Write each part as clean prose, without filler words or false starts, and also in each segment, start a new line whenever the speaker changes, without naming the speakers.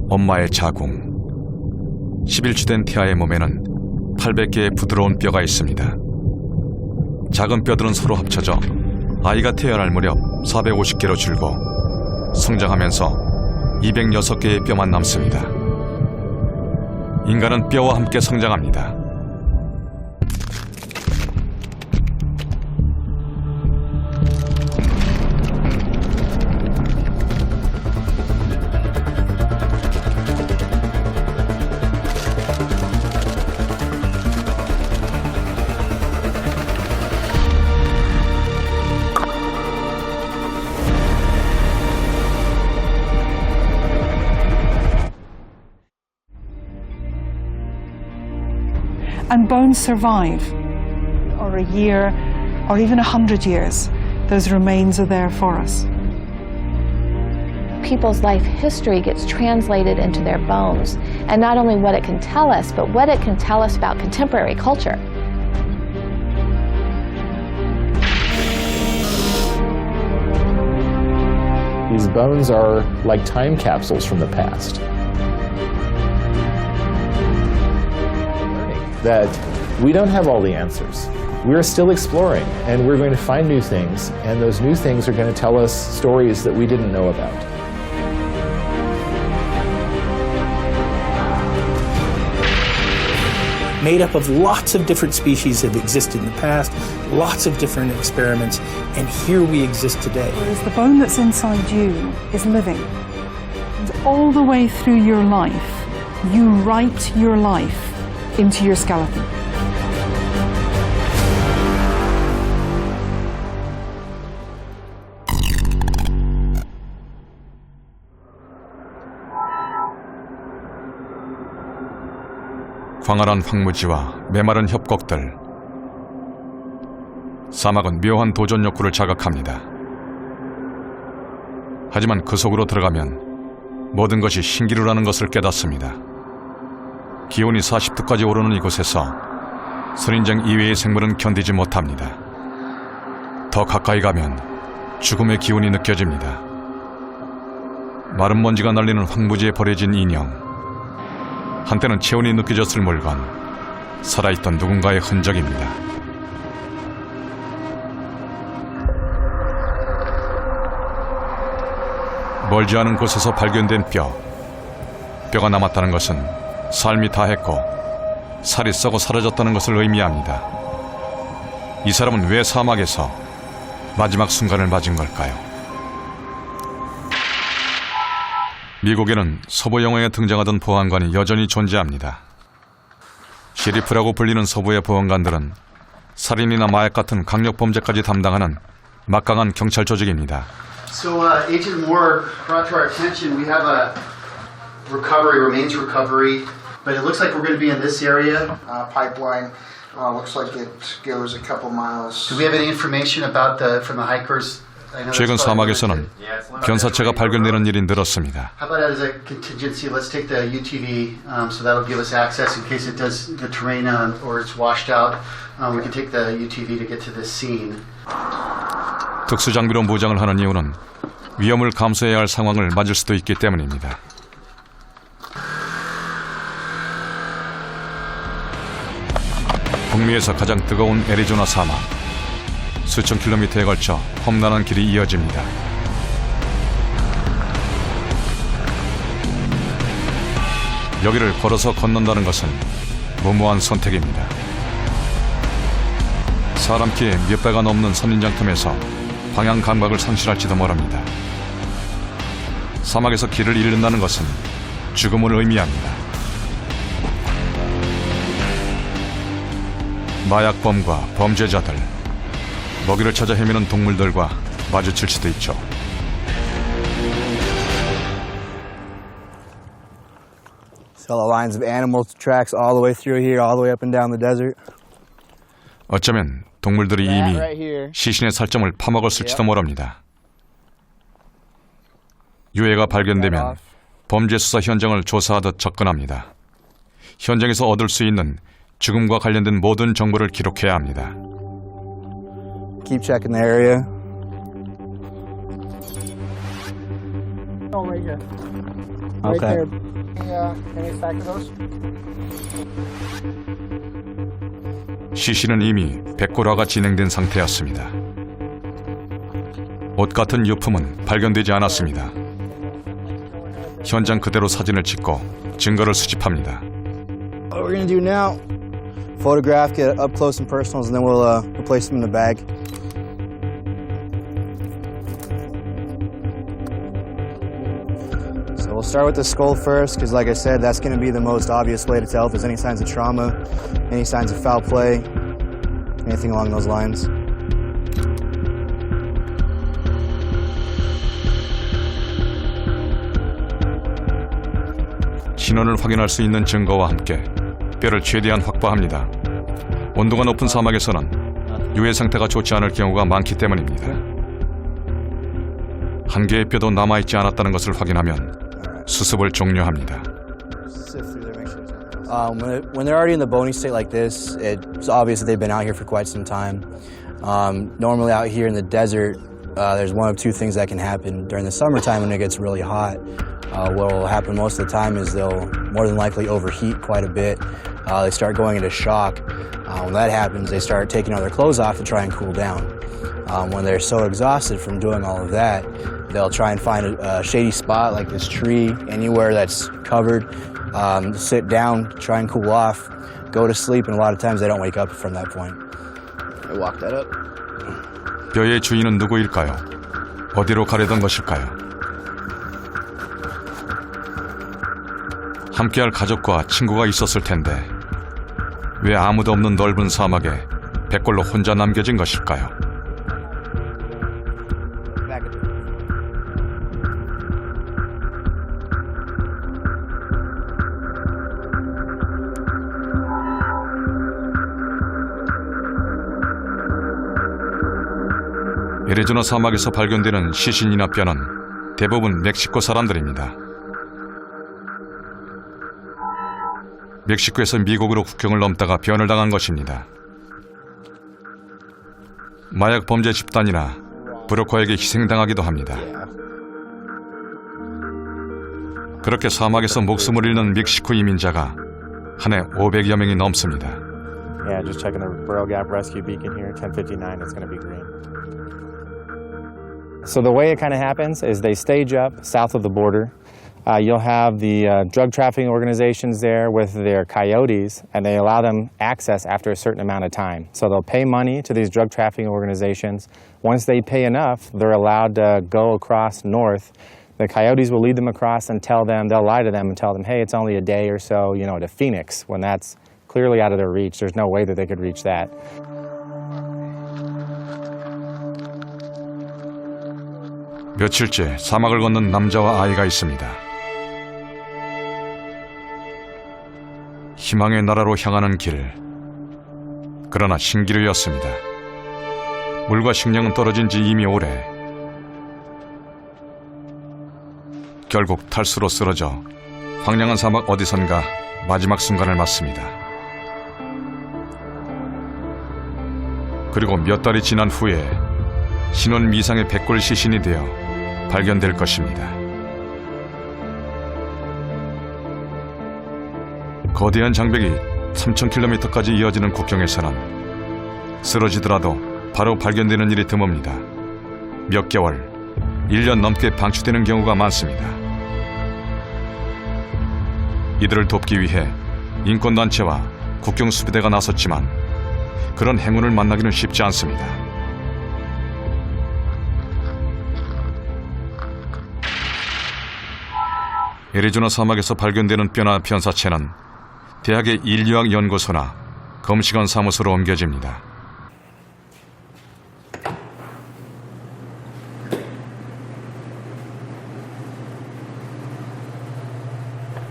엄마의 자궁. 11주 된 태아의 몸에는 800개의 부드러운 뼈가 있습니다. 작은 뼈들은 서로 합쳐져 아이가 태어날 무렵 450개로 줄고 성장하면서 206개의 뼈만 남습니다. 인간은 뼈와 함께 성장합니다.
And bones survive, or a year, or even 100 years. Those remains are there for us.
People's life history gets translated into their bones, and not only what it can tell us, but what it can tell us about contemporary culture.
These bones are like time capsules from the past. That we don't have all the answers. We're still exploring, and we're going to find new things, and those new things are going to tell us stories that we didn't know about.
Made up of lots of different species that have existed in the past, lots of different experiments, and here we exist today.
Whereas the bone that's inside you is living. And all the way through your life, you write your life into your skeleton.
광활한 황무지와 메마른 협곡들. 사막은 묘한 도전 욕구를 자극합니다. 하지만 그 속으로 들어가면 모든 것이 신기루라는 것을 깨닫습니다. 기온이 40도까지 오르는 이곳에서 선인장 이외의 생물은 견디지 못합니다. 더 가까이 가면 죽음의 기운이 느껴집니다. 마른 먼지가 날리는 황무지에 버려진 인형. 한때는 체온이 느껴졌을 물건, 살아있던 누군가의 흔적입니다. 멀지 않은 곳에서 발견된 뼈가 남았다는 것은 삶이 다했고 살이 썩어 사라졌다는 것을 의미합니다. 이 사람은 왜 사막에서 마지막 순간을 맞은 걸까요? 미국에는 서부 영화에 등장하던 보안관이 여전히 존재합니다. 시리프라고 불리는 서부의 보안관들은 살인이나 마약 같은 강력 범죄까지 담당하는 막강한 경찰 조직입니다.
So, Agent Moore brought to our attention we have a remains recovery, but it looks like we're going to be in this area.
Pipeline looks like it goes a couple miles.
Do we have any information about from the hikers?
최근 사막에서는 변사체가 발견되는 일이 늘었습니다.
How about as a contingency, let's take the UTV, so that'll give us access in case it does the terrain or it's washed out. We can take the UTV to get to this scene.
특수 장비로 무장을 하는 이유는 위험을 감수해야 할 상황을 맞을 수도 있기 때문입니다. 북미에서 가장 뜨거운 애리조나 사막. 수천 킬로미터에 걸쳐 험난한 길이 이어집니다. 여기를 걸어서 건넌다는 것은 무모한 선택입니다. 사람 키에 몇 배가 넘는 선인장 틈에서 방향 감각을 상실할지도 모릅니다. 사막에서 길을 잃는다는 것은 죽음을 의미합니다. 마약범과 범죄자들, 먹이를 찾아 헤매는 동물들과 마주칠 수도 있죠.
Fellow lines of animal tracks all the way through here, all the way up and down the desert.
어쩌면 동물들이 이미 시신의 살점을 파먹었을지도 모릅니다. 유해가 발견되면 범죄 수사 현장을 조사하듯 접근합니다. 현장에서 얻을 수 있는 죽음과 관련된 모든 정보를 기록해야 합니다.
Keep checking the area.
No, right here.
Okay.
Right there. Can you stack those?
시신은 이미 백골화가 진행된 상태였습니다. 옷 같은 유품은 발견되지 않았습니다. 현장 그대로 사진을 찍고 증거를 수집합니다.
What we're gonna do now, photograph, get up close and personals, and then we'll place them in the bag. So we'll start with the skull first, because like I said, that's gonna be the most obvious way to tell if there's any signs of trauma, any signs of foul play, anything along those lines.
신원을 확인할 수 있는 증거와 함께 뼈를 최대한 확보합니다. 온도가 높은 사막에서는 유해 상태가 좋지 않을 경우가 많기 때문입니다. 한 개의 뼈도 남아있지 않았다는 것을 확인하면 수습을 종료합니다.
When they're already in the bony state like this, it's obvious that they've been out here for quite some time. Normally out here in the desert, there's one of two things that can happen. During the summertime when it gets really hot, what will happen most of the time is they'll more than likely overheat quite a bit. They start going into shock. When that happens, they start taking all their clothes off to try and cool down. When they're so exhausted from doing all of that, they'll try and find a shady spot like this tree, anywhere that's covered, sit down, try and cool off, go to sleep, and a lot of times they don't wake up from that point. I walk that up.
뼈의 주인은 누구일까요? 어디로 가려던 것일까요? 함께할 가족과 친구가 있었을 텐데 왜 아무도 없는 넓은 사막에 백골로 혼자 남겨진 것일까요? 애리조나 사막에서 발견되는 시신이나 뼈는 대부분 멕시코 사람들입니다. 멕시코에서 미국으로 국경을 넘다가 변을 당한 것입니다. 마약 범죄 집단이나 브로커에게 희생당하기도 합니다. 그렇게 사막에서 목숨을 잃는 멕시코 이민자가 한 해 500여 명이 넘습니다.
Yeah, just checking the Burrow Gap Rescue Beacon here, 1059, it's going to be green. So the way it kind of happens is they stage up south of the border. You'll have the drug trafficking organizations there with their coyotes, and they allow them access after a certain amount of time. So they'll pay money to these drug trafficking organizations. Once they pay enough, they're allowed to go across north. The coyotes will lead them across and they'll lie to them and tell them, hey, it's only a day or so, to Phoenix, when that's clearly out of their reach. There's no way that they could reach that.
며칠째 사막을 걷는 남자와 아이가 있습니다. 희망의 나라로 향하는 길. 그러나 신기루였습니다. 물과 식량은 떨어진 지 이미 오래. 결국 탈수로 쓰러져 황량한 사막 어디선가 마지막 순간을 맞습니다. 그리고 몇 달이 지난 후에 신원 미상의 백골 시신이 되어 발견될 것입니다. 거대한 장벽이 3,000km까지 이어지는 국경에서는 쓰러지더라도 바로 발견되는 일이 드뭅니다. 몇 개월, 1년 넘게 방치되는 경우가 많습니다. 이들을 돕기 위해 인권단체와 국경수비대가 나섰지만 그런 행운을 만나기는 쉽지 않습니다. 애리조나 사막에서 발견되는 뼈나 변사체는 대학의 인류학 연구소나 검시관 사무소로 옮겨집니다.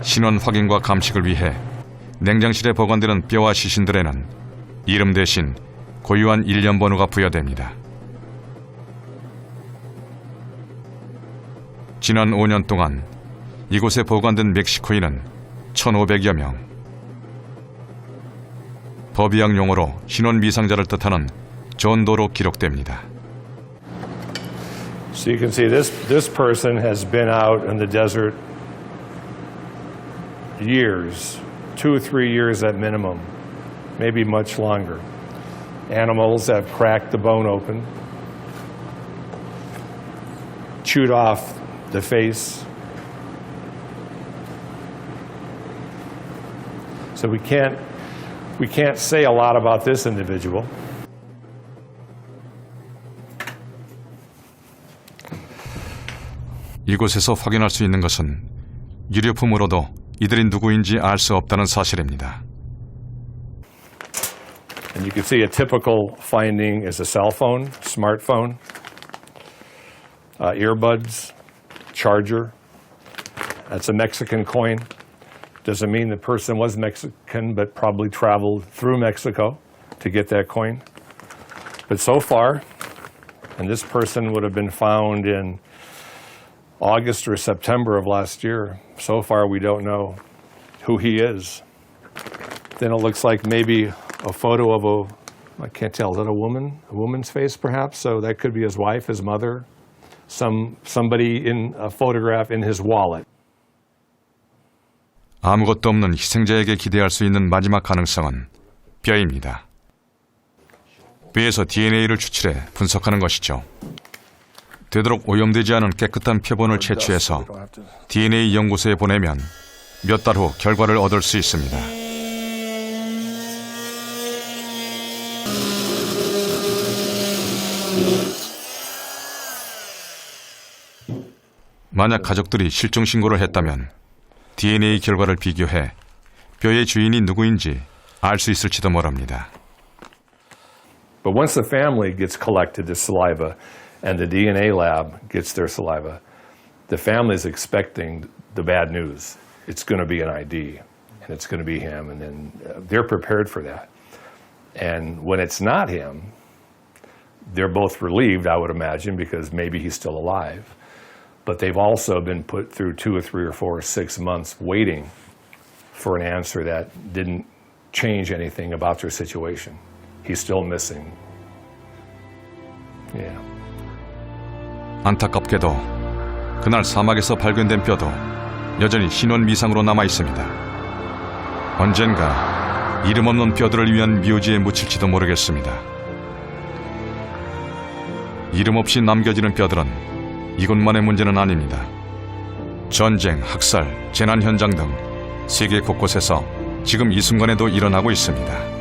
신원 확인과 감식을 위해 냉장실에 보관되는 뼈와 시신들에는 이름 대신 고유한 일련 번호가 부여됩니다. 지난 5년 동안 이곳에 보관된 멕시코인은 1,500여 명. 법의학 용어로 신원 미상자를 뜻하는 존도로 기록됩니다.
So you can see this person has been out in the desert years, 2 or 3 years at minimum, maybe much longer. Animals have cracked the bone open, chewed off the face. So we can't say a lot about this individual.
이곳에서 확인할 수 있는 것은 유료품으로도 이들이 누구인지 알 수 없다는 사실입니다.
And you can see a typical finding is a cell phone, smartphone, earbuds, charger. That's a Mexican coin. Doesn't mean the person was Mexican, but probably traveled through Mexico to get that coin. But so far, and this person would have been found in August or September of last year. So far, we don't know who he is. Then it looks like maybe a photo of I can't tell, is that a woman? A woman's face, perhaps? So that could be his wife, his mother, somebody in a photograph in his wallet.
아무것도 없는 희생자에게 기대할 수 있는 마지막 가능성은 뼈입니다. 뼈에서 DNA를 추출해 분석하는 것이죠. 되도록 오염되지 않은 깨끗한 표본을 채취해서 DNA 연구소에 보내면 몇 달 후 결과를 얻을 수 있습니다. 만약 가족들이 실종 신고를 했다면 DNA 결과를 비교해 뼈의 주인이 누구인지 알 수 있을지도 모릅니다.
But once the family gets collected the saliva and the DNA lab gets their saliva, the family is expecting the bad news. It's going to be an ID, and it's going to be him, and then they're prepared for that. And when it's not him, they're both relieved, I would imagine, because maybe he's still alive. But they've also been put through 2 or 3 or 4 or 6 months waiting for an answer that didn't change anything about their situation. He's still missing. Yeah.
안타깝게도 그날 사막에서 발견된 뼈도 여전히 신원 미상으로 남아 있습니다. 언젠가 이름 없는 뼈들을 위한 묘지에 묻힐지도 모르겠습니다. 이름 없이 남겨지는 뼈들은 이곳만의 문제는 아닙니다. 전쟁, 학살, 재난 현장 등 세계 곳곳에서 지금 이 순간에도 일어나고 있습니다.